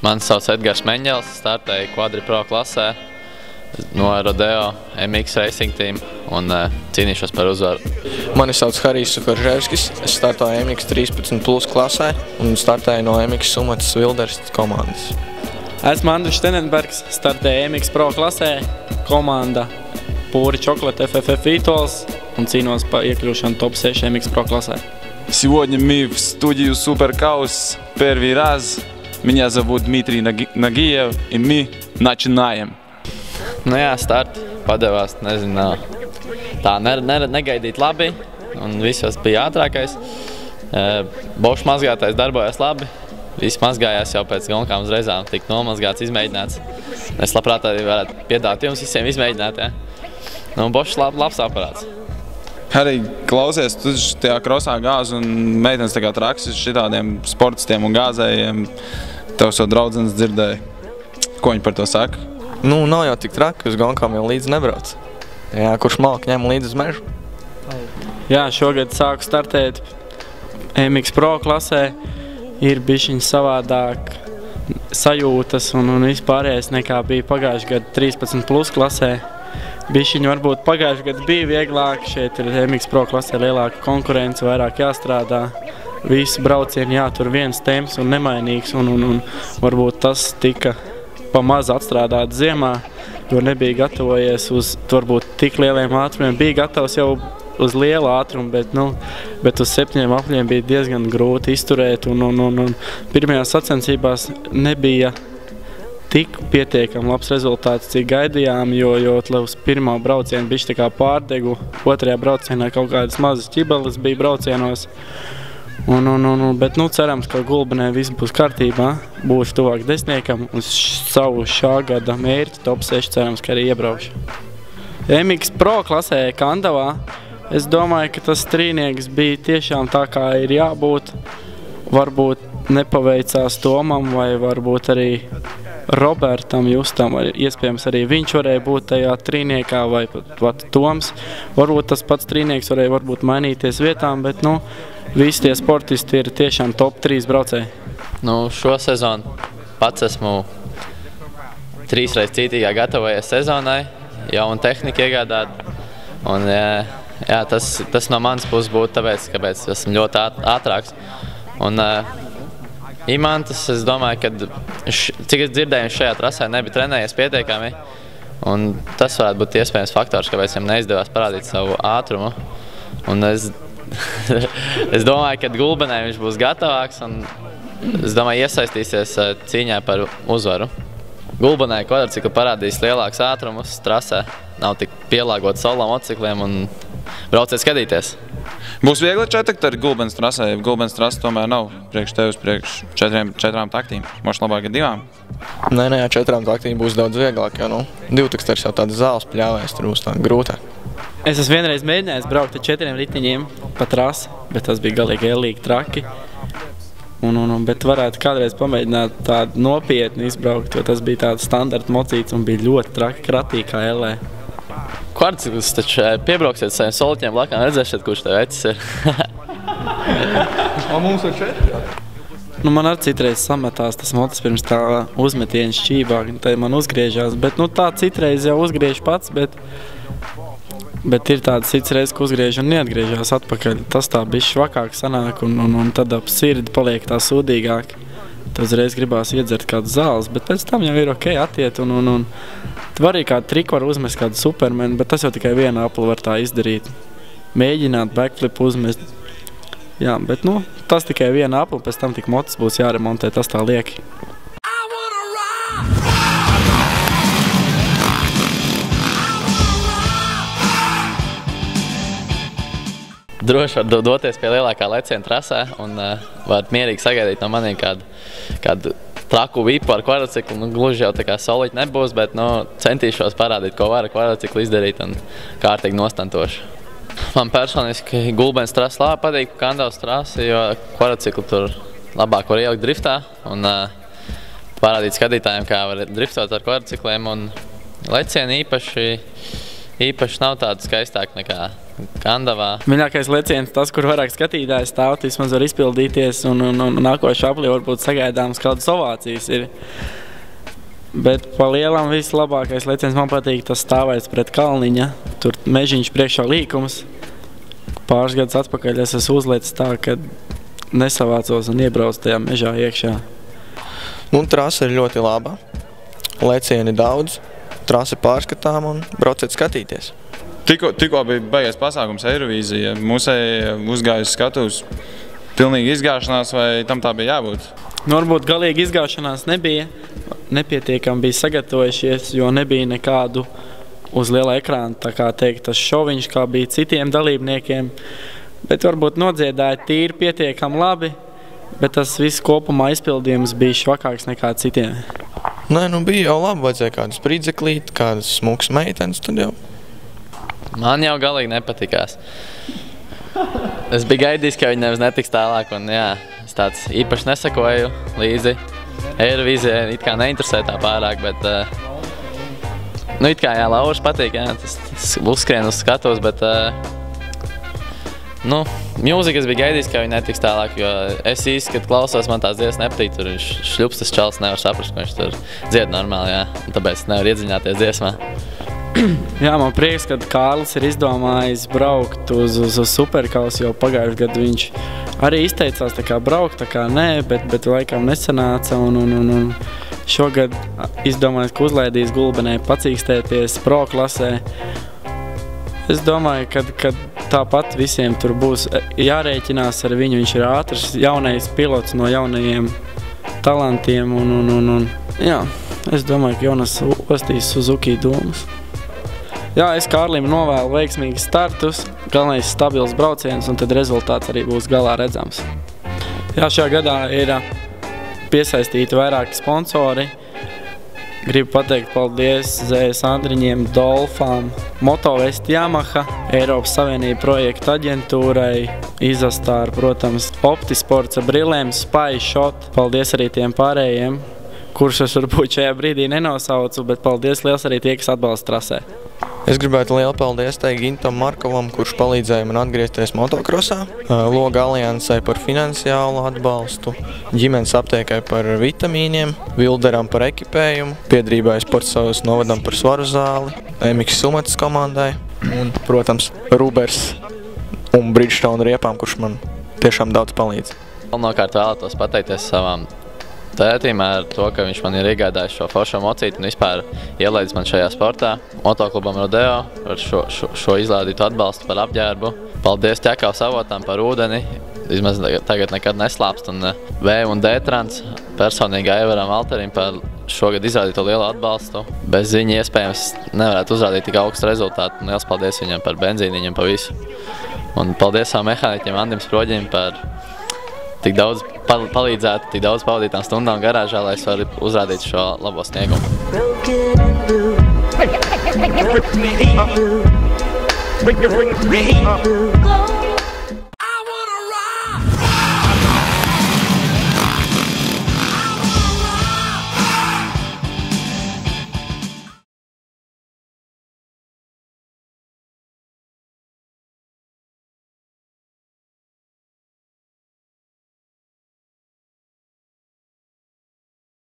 Mani sauc Edgars Meņģels, startēju Quadri Pro klasē no Rodeo MX Racing Team un cīnīšos par uzvaru. Mani sauc Harijs Sukarževskis, es startēju MX 13 plus klasē un startēju no MX Sumatas Wilders komandas. Esmu Andrišs Tenenbergs, startēju MX Pro klasē, komanda Puri Chocolate FFF Vitols un cīnos par iekļūšanu top 6 MX Pro классе. Сегодня мы в студию Суперкаус первый раз. Меня зовут Дмитрий Нагиев, и мы начинаем. Nu jā, starti padevās, nezinu, tā negaidīt labi, un visos bija ātrākais. Bošs mazgātais darbojās labi, viss mazgājās jau pēc galvām uzreizām, tika nomazgāts, izmēģināts. Es labprāt arī varētu piedāvāt jums visiem izmēģināt, ja. Nu, Bošs labs aparāts. Arī klausies, tu tajā krosā gāzi un meitenes tā kā traks uz šitādiem sportistiem un gāzējiem. Tev savu draudzenes dzirdēja. Ko viņi par to saka? Nu, nav jau tik traki, uz gonkām jau līdzi nebrauc. Jā, kurš malku ņem līdzi uz mežu? Jā, šogad sāku startēt MX Pro klasē. Ir bišķiņ savādāk sajūtas un vispārējais nekā bija pagājuši gadu 13 plus klasē. Bišķiņi varbūt pagājuši gadu bija vieglāk, šeit ir MX Pro klasē lielāka konkurence, vairāk jāstrādā. Visi braucieni jātur viens temps un nemainīgs, un varbūt tas tika pa maz atstrādāt ziemā, jo nebija gatavojies uz varbūt tik lieliem ātrumiem. Bija gatavs jau uz lielu ātrumu, bet uz 7 apļiem bija diezgan grūti izturēt, un pirmajās sacensībās nebija tik pietiekami labs rezultāts, cik gaidījām, jo uz pirmā brauciena bišķi tā kā pārdegu, otrajā braucienā kaut kādas mazas ķibeles bija braucienos. Bet cerams, ka Gulbenē viss būs kārtībā, būšu tuvāk desmitniekam uz savu šā gada mērķi, top 6 cerams, ka arī iebraukšu. MX Pro klasē Kandavā, es domāju, ka tas trīnieks bija tiešām tā, kā ir jābūt. Varbūt nepaveicās Tomam vai varbūt arī Robertam Justam, iespējams arī viņš varēja būt tajā trīniekā vai pat Toms. Varbūt tas pats trīnieks varēja varbūt mainīties vietām, bet visi tie sportisti ir tiešām top 3 braucēji. Šo sezonu pats esmu 3 reizes cītīgāk gatavojies sezonai, jaunu tehniku iegādāt. Un, jā, tas no manas puses būtu tāpēc, kāpēc esmu ļoti ātrāks. Un Imantas, es domāju, ka cik es dzirdēju, šajā trasē nebija trenējies pietiekami. Un tas varētu būt iespējams faktors, kāpēc viņam neizdevās parādīt savu ātrumu. Un es domāju, ka Gulbenē viņš būs gatavāks un es domāju, iesaistīsies cīņā par uzvaru. Gulbenē kvadrcikli parādīs lielāks ātrumus trasē, nav tik pielāgots solo motocikliem un brauciet skatīties. Būs viegli četakt ar Gulbenes trasē, ja Gulbenes trasa tomēr nav priekš tevis priekš 4 taktīm. Moši labāk ar 2? Nē, 4 taktīm būs daudz vieglāk, jo 2 takters jau tāda zāles pļāvēs, tur būs tā grūtāk. Es esmu vienreiz mēģinājis braukt ar 4 ritiņiem pa trasi, bet tas bija galīgi ellīgi traki. Bet varētu kādreiz pamēģināt tādu nopietni izbraukt, jo tas bija tāds standarta mocīts un bija ļoti traki kratīgi kā ellē. Kvadriciklus taču piebrauksiet saviem soliķiem blakām, redzēsiet, kurš tev vecis ir. Mums ir 4? Man arī citreiz sametās tas motis pirms tā uzmetiena šķībā, tad man uzgriežās, bet tā citreiz jau uzgriež pats, bet ir tāda cits reize, ka uzgriež un neatgriežās atpakaļ. Tas tā bišķi švakāk sanāk un tad ap sirdi paliek tā sūdīgāk. Tad uzreiz gribās iedzert kādu zāles, bet pēc tam jau ir ok atiet un var arī kādu triku var uzmest, kādu supermenu, bet tas jau tikai viena apli var tā izdarīt. Mēģināt backflip uzmest. Jā, bet tas tikai viena apli, pēc tam tik motis būs jāremontē, tas tā lieki. Droši var doties pie lielākā leciena trasē un varat mierīgi sagaidīt no maniem kādu traku vipu ar kvadriciklu. Gluži jau tā kā soliķi nebūs, bet centīšos parādīt, ko var ar kvadriciklu izdarīt un kārtīgi nostantoši. Man personiski Gulbenes trasa labi patīk, Kandavas trasa, jo kvadriciklu tur labāk var ielikt driftā un parādīt skatītājiem, kā var driftot ar kvadricikliem un lecieni īpaši. īpaši nav tāda skaistāka nekā Kandavā. Mīļākais leciens tas, kur vairāk skatītājs stāv, vismaz var izpildīties un nākošā aplī varbūt sagaidāms kādas ovācijas ir. Bet pa lielam vislabākais leciens man patīk tas stāvēts pret Kalniņa. Tur mežiņš priekšā līkums. Pāris gadus atpakaļ es esmu uzliecis tā, ka nesavācos un iebraucu tajā mežā iekšā. Un trasa ir ļoti laba. Lecieni daudz, trasa pārskatām un brauciet skatīties. Tikko bija beigies pasākums Eirovīzija. Mūsēji uzgājusi skatus. Pilnīgi izgāšanās vai tam tā bija jābūt? Varbūt galīgi izgāšanās nebija. Nepietiekami bija sagatavojušies, jo nebija nekādu uz liela ekrāna, tā kā teikt, tas šoviņš, kā bija citiem dalībniekiem. Bet varbūt nodziedāja tīri pietiekami labi, bet tas viss kopumā izpildījums bija švakāks nekā citiem. Nē, nu bija jau labi, vajadzēja kādu sprīdzeklīt, kādas smukas meitenes, tad jau. Man jau galīgi nepatikās. Es biju gaidījis, ka viņi nevis netiks tālāk, un jā, es tāds īpaši nesakoju līdzi. Eirovīzija it kā neinteresē tā pārāk, bet nu it kā jā, Lauris patīk, jā, tas uzskrien uz skatos, bet nu, mūzikas bija gaidījis, ka viņi netiks tālāk, jo es īsti, kad klausos, man tās dziesmas nepatīk, tur viņš šļupstas čals nevar saprast, ka viņš tur dzied normāli, jā, un tāpēc nevar iedziļināties dziesmā. Jā, man prieks, kad Kārlis ir izdomājis braukt uz Superkausu, jo pagājuši gadu viņš arī izteicās tā kā braukt, tā kā nē, bet laikam nesanāca un šogad izdomājis, ka uzlaidīs Gulbenē pacīkstēties pro klasē. Es domāju, ka tāpat visiem tur būs jārēķinās ar viņu, viņš ir ātrs, jaunais pilots no jaunajiem talantiem un jā, es domāju, ka Jonas ostīs Suzuki domas. Jā, es Kārlim novēlu veiksmīgus startus, galvenais stabils brauciens, un tad rezultāts arī būs galā redzams. Jā, šajā gadā ir piesaistīti vairāki sponsori. Gribu pateikt paldies ZS Andriņiem, Dolfām, Motovest Yamaha, Eiropas Savienība projekta aģentūrai, Izastār, protams, Optisports ar brillēm, Spy Shot. Paldies arī tiem pārējiem, kurus es varbūt šajā brīdī nenosaucu, bet paldies liels arī tie, kas atbalsta trasē. Es gribētu lielu paldies teikt Gintam Markovam, kurš palīdzēja man atgriezties motokrosā, Loga aliansai par finansiālu atbalstu, ģimenes aptiekai par vitamīniem, Vilderam par ekipējumu, Piedrībai Sportsavas novadam par svaru zāli, MX Sumatas komandai un, protams, Rubers un Bridgestone riepām, kurš man tiešām daudz palīdz. Galvenokārt vēlētos pateikties savām tētīm ar to, ka viņš man ir iegādājis šo foršo mocīti un vispār ielaidis man šajā sportā. Motoklubam Rodeo par šo izlādītu atbalstu, par apģērbu. Paldies ķekavas avotām par ūdeni. Vismaz tagad nekad neslāpst. Un V un D trans personīgi Aivaram Alterim par šogad izrādīto lielu atbalstu. Bez viņa iespējams nevarētu uzrādīt tik augstu rezultātu. Un liels paldies viņam par benzīniņam, par visu. Un paldies savam mehāniķim Andim Sproģim par tik daudz palīdzētu, tik daudz pavadītām stundām garāžā, lai es varu uzrādīt šo labo sniegumu. Bring your